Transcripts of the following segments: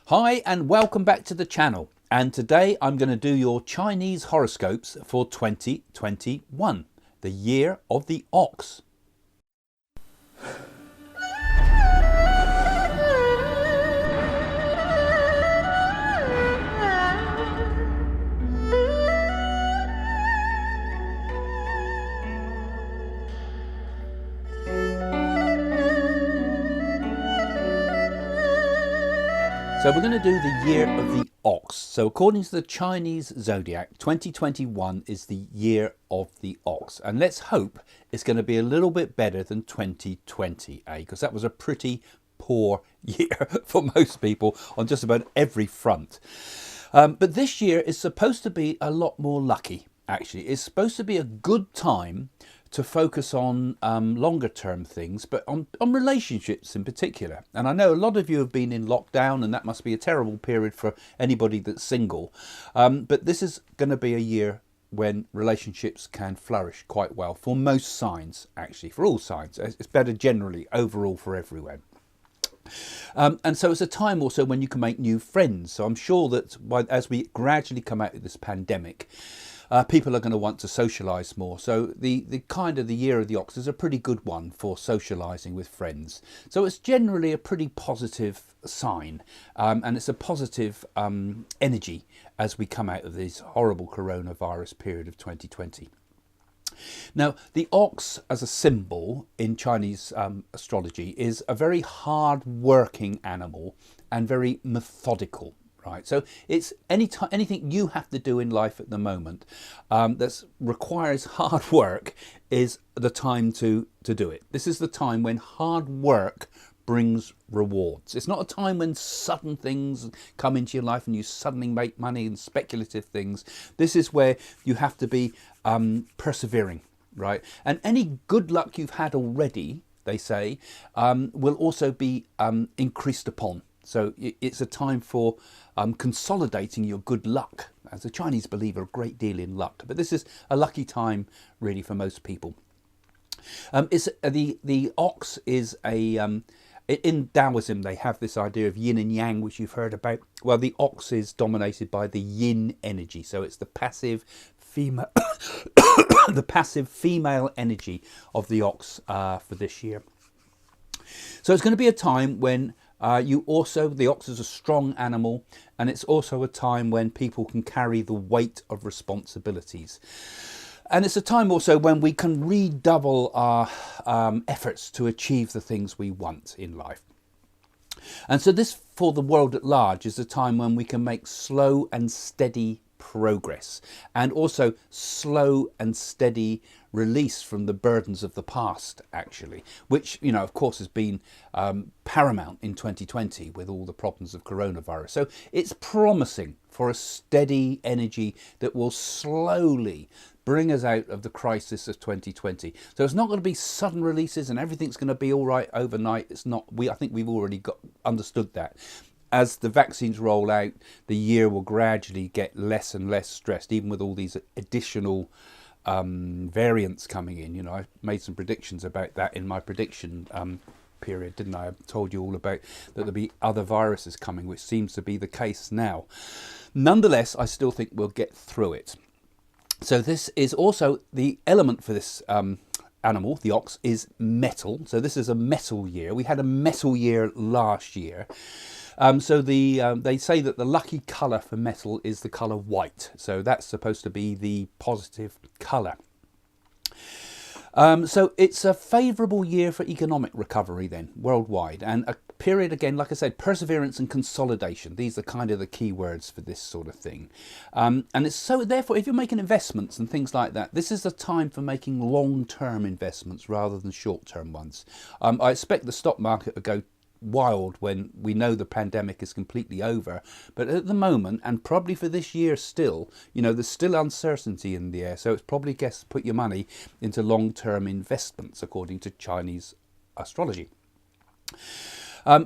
Hi and welcome back to the channel, and today I'm going to do your Chinese horoscopes for 2021, the year of the ox. So we're going to do the year of the ox. So according to the Chinese Zodiac, 2021 is the year of the ox. And let's hope it's going to be a little bit better than 2020, because that was a pretty poor year for most people on just about every front. But this year is supposed to be a lot more lucky, actually. It's supposed to be a good time to focus on longer term things, but on relationships in particular. And I know a lot of you have been in lockdown, and that must be a terrible period for anybody that's single. But this is going to be a year when relationships can flourish quite well for most signs, actually, for all signs. It's better generally overall for everyone. And so it's a time also when you can make new friends. So I'm sure that as we gradually come out of this pandemic, people are going to want to socialise more. So the kind of the year of the ox is a pretty good one for socialising with friends. So it's generally a pretty positive sign, and it's a positive energy as we come out of this horrible coronavirus period of 2020. Now, the ox as a symbol in Chinese astrology is a very hard-working animal and very methodical. Right, so it's anything you have to do in life at the moment that requires hard work is the time to do it. This is the time when hard work brings rewards. It's not a time when sudden things come into your life and you suddenly make money and speculative things. This is where you have to be persevering, right? And any good luck you've had already, they say, will also be increased upon. So it's a time for consolidating your good luck. As the Chinese believe a great deal in luck, but this is a lucky time really for most people. The ox is a in Taoism they have this idea of yin and yang, which you've heard about. Well, the ox is dominated by the yin energy, so it's the passive female the passive female energy of the ox for this year. So it's going to be a time when the ox is a strong animal, and it's also a time when people can carry the weight of responsibilities. And it's a time also when we can redouble our efforts to achieve the things we want in life. And so this, for the world at large, is a time when we can make slow and steady progress, and also slow and steady release from the burdens of the past, actually, which, you know, of course has been paramount in 2020 with all the problems of coronavirus. So it's promising for a steady energy that will slowly bring us out of the crisis of 2020. So it's not going to be sudden releases and everything's going to be all right overnight. It's not. I think we've already understood that. As the vaccines roll out, the year will gradually get less and less stressed, even with all these additional variants coming in. You know, I made some predictions about that in my prediction period, didn't I? I told you all about that there'll be other viruses coming, which seems to be the case now. Nonetheless, I still think we'll get through it. So this is also the element for this animal, the ox, is metal. So this is a metal year. We had a metal year last year. So they say that the lucky colour for metal is the colour white. So that's supposed to be the positive colour. So it's a favourable year for economic recovery then, worldwide. And a period, again, like I said, perseverance and consolidation. These are kind of the key words for this sort of thing. And it's so, therefore, if you're making investments and things like that, this is the time for making long-term investments rather than short-term ones. I expect the stock market to go wild when we know the pandemic is completely over, but at the moment, and probably for this year still, you know, there's still uncertainty in the air, so it's probably best to put your money into long-term investments according to Chinese astrology.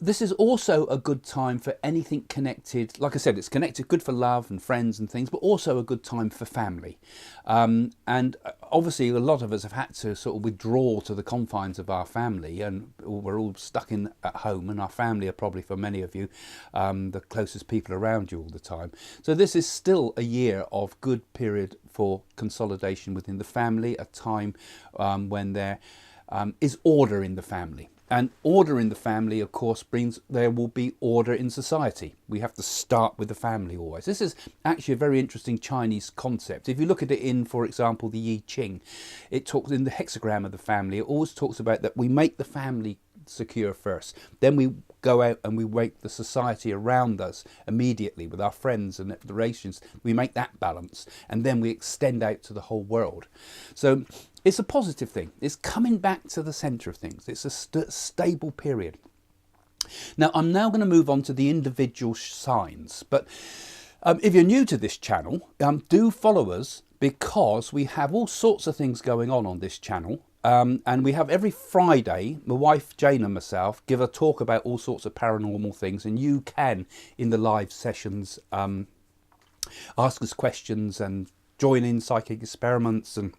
This is also a good time for anything connected. Like I said, it's connected, good for love and friends and things, but also a good time for family. And obviously, a lot of us have had to sort of withdraw to the confines of our family, and we're all stuck in at home. And our family are probably, for many of you, the closest people around you all the time. So this is still a year of good period for consolidation within the family, a time when there is order in the family. And order in the family, of course, brings there will be order in society. We have to start with the family always. This is actually a very interesting Chinese concept. If you look at it in, for example, the I Ching, it talks in the hexagram of the family. It always talks about that we make the family secure first. Then we go out and we make the society around us immediately with our friends and the relations. We make that balance, and then we extend out to the whole world. So it's a positive thing. It's coming back to the centre of things. It's a stable period. Now, I'm now going to move on to the individual signs. But if you're new to this channel, do follow us, because we have all sorts of things going on this channel. And we have every Friday, my wife Jane and myself give a talk about all sorts of paranormal things. And you can, in the live sessions, ask us questions and join in psychic experiments and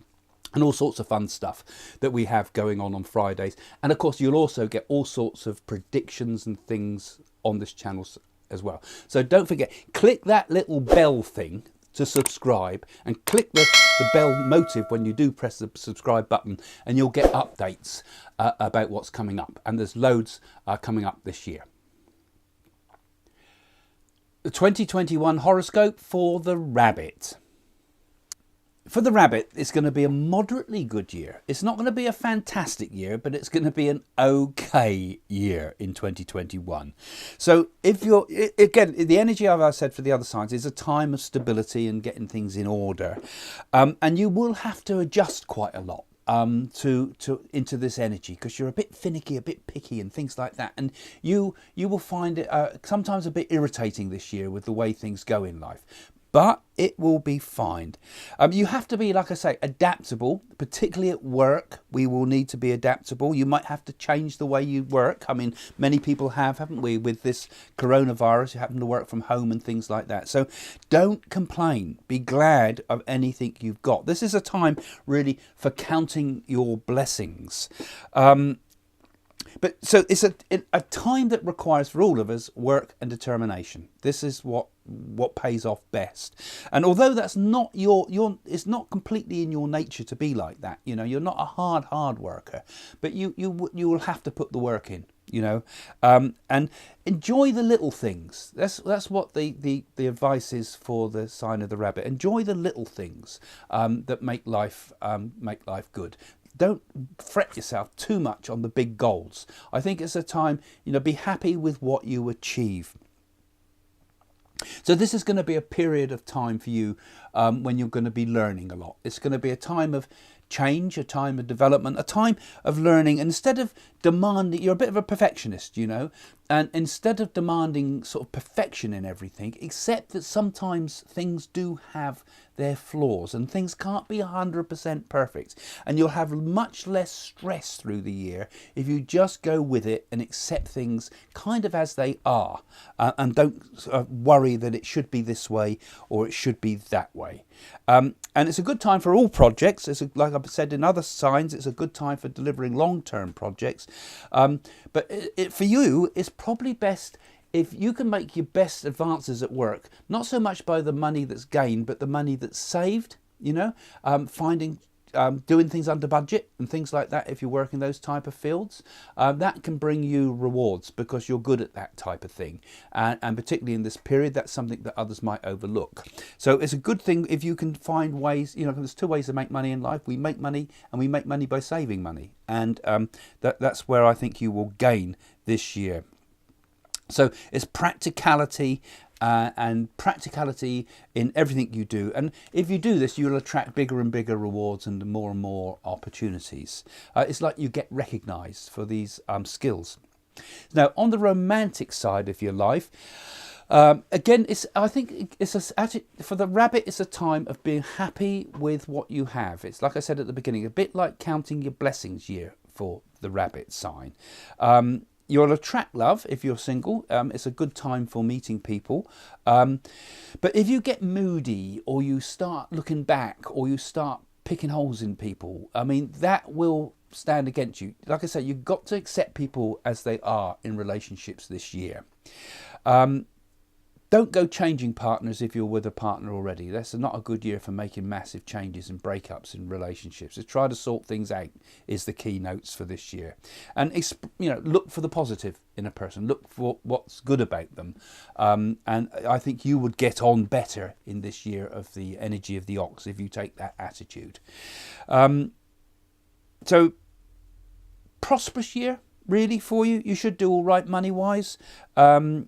all sorts of fun stuff that we have going on Fridays. And of course, you'll also get all sorts of predictions and things on this channel as well. So don't forget, click that little bell thing to subscribe, and click the bell motive when you do press the subscribe button, and you'll get updates about what's coming up. And there's loads coming up this year. The 2021 horoscope for the rabbit. For the rabbit, it's going to be a moderately good year. It's not going to be a fantastic year, but it's going to be an okay year in 2021. So if you're, again, the energy, as I said, for the other signs is a time of stability and getting things in order. And you will have to adjust quite a lot into this energy, because you're a bit finicky, a bit picky and things like that. And you will find it sometimes a bit irritating this year with the way things go in life. But it will be fine. You have to be, like I say, adaptable, particularly at work. We will need to be adaptable. You might have to change the way you work. I mean, many people have, haven't we, with this coronavirus, you happen to work from home and things like that. So don't complain. Be glad of anything you've got. This is a time really for counting your blessings. But so it's a time that requires for all of us work and determination. This is what pays off best. And although that's not it's not completely in your nature to be like that. You know, you're not a hard worker, but you will have to put the work in. You know, and enjoy the little things. That's what the advice is for the sign of the rabbit. Enjoy the little things that make life good. Don't fret yourself too much on the big goals. I think it's a time, you know, be happy with what you achieve. So this is going to be a period of time for you when you're going to be learning a lot. It's going to be a time of change, a time of development, a time of learning. And instead of demanding, you're a bit of a perfectionist, you know, and instead of demanding sort of perfection in everything, accept that sometimes things do have their flaws and things can't be 100% perfect. And you'll have much less stress through the year if you just go with it and accept things kind of as they are, and don't worry that it should be this way or it should be that way. And it's a good time for all projects. Like I've said in other signs, it's a good time for delivering long-term projects. But for you, it's probably best if you can make your best advances at work, not so much by the money that's gained, but the money that's saved, you know, doing things under budget and things like that. If you work in those type of fields, that can bring you rewards because you're good at that type of thing. And particularly in this period, that's something that others might overlook. So it's a good thing if you can find ways, you know, there's two ways to make money in life. We make money, and we make money by saving money. And that's where I think you will gain this year. So it's practicality and practicality in everything you do. And if you do this, you'll attract bigger and bigger rewards and more opportunities. It's like you get recognized for these skills. Now, on the romantic side of your life, again, I think for the rabbit, it's a time of being happy with what you have. It's like I said at the beginning, a bit like counting your blessings year for the rabbit sign. You'll attract love if you're single. It's a good time for meeting people. But if you get moody, or you start looking back, or you start picking holes in people, I mean, that will stand against you. Like I said, you've got to accept people as they are in relationships this year. Don't go changing partners if you're with a partner already. That's not a good year for making massive changes and breakups in relationships. So try to sort things out is the keynotes for this year. And look for the positive in a person. Look for what's good about them. And I think you would get on better in this year of the energy of the ox if you take that attitude. So prosperous year. Really, for you, you should do all right money-wise. But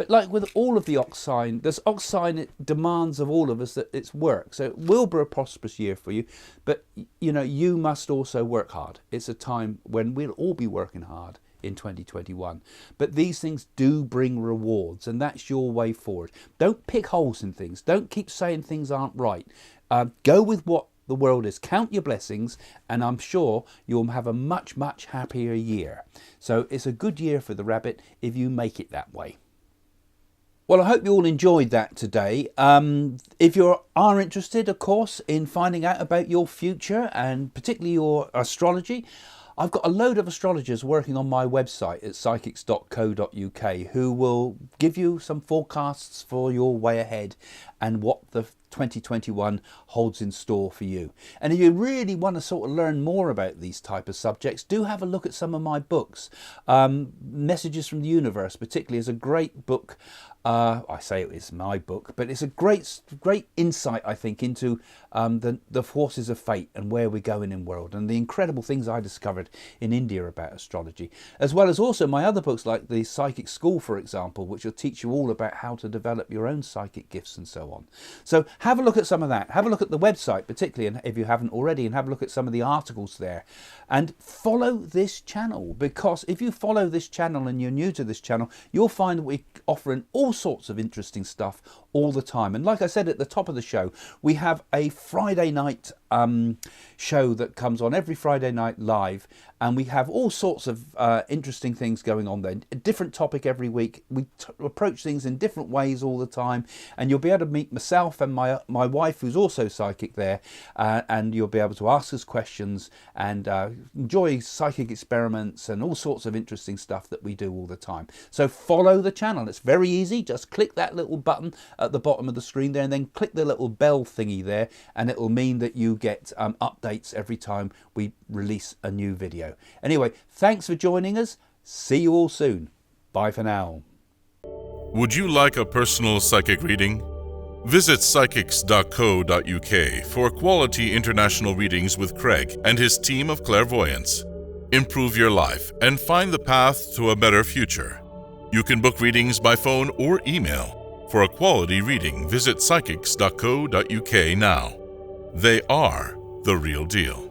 like with all of the ox sign, this ox sign, it demands of all of us that it's work. So it will be a prosperous year for you, but you must also work hard. It's a time when we'll all be working hard in 2021. But these things do bring rewards, and that's your way forward. Don't pick holes in things. Don't keep saying things aren't right. Go with what the world is. Count your blessings, and I'm sure you'll have a much, much happier year. So it's a good year for the rabbit if you make it that way. Well, I hope you all enjoyed that today. If you are interested, of course, in finding out about your future and particularly your astrology, I've got a load of astrologers working on my website at psychics.co.uk who will give you some forecasts for your way ahead and what the 2021 holds in store for you. And if you really want to sort of learn more about these type of subjects, do have a look at some of my books. Messages from the Universe particularly is a great book. I say it is my book, but it's a great insight, I think, into the forces of fate and where we're going in the world and the incredible things I discovered in India about astrology, as well as also my other books like the Psychic School, for example, which will teach you all about how to develop your own psychic gifts and so on. So have a look at some of that. Have a look at the website, particularly, and if you haven't already, and have a look at some of the articles there. And follow this channel, because if you follow this channel and you're new to this channel, you'll find that we're offering all sorts of interesting stuff all the time. And like I said at the top of the show, we have a Friday night show that comes on every Friday night live, and we have all sorts of interesting things going on there. A different topic every week. We approach things in different ways all the time, and you'll be able to meet myself and my wife, who's also psychic there, and you'll be able to ask us questions and enjoy psychic experiments and all sorts of interesting stuff that we do all the time. So follow the channel. It's very easy. Just click that little button at the bottom of the screen there, and then click the little bell thingy there, and it will mean that you get updates every time we release a new video. Anyway, thanks for joining us. See you all soon. Bye for now. Would you like a personal psychic reading? Visit psychics.co.uk for quality international readings with Craig and his team of clairvoyants. Improve your life and find the path to a better future. You can book readings by phone or email. For a quality reading, visit psychics.co.uk now. They are the real deal.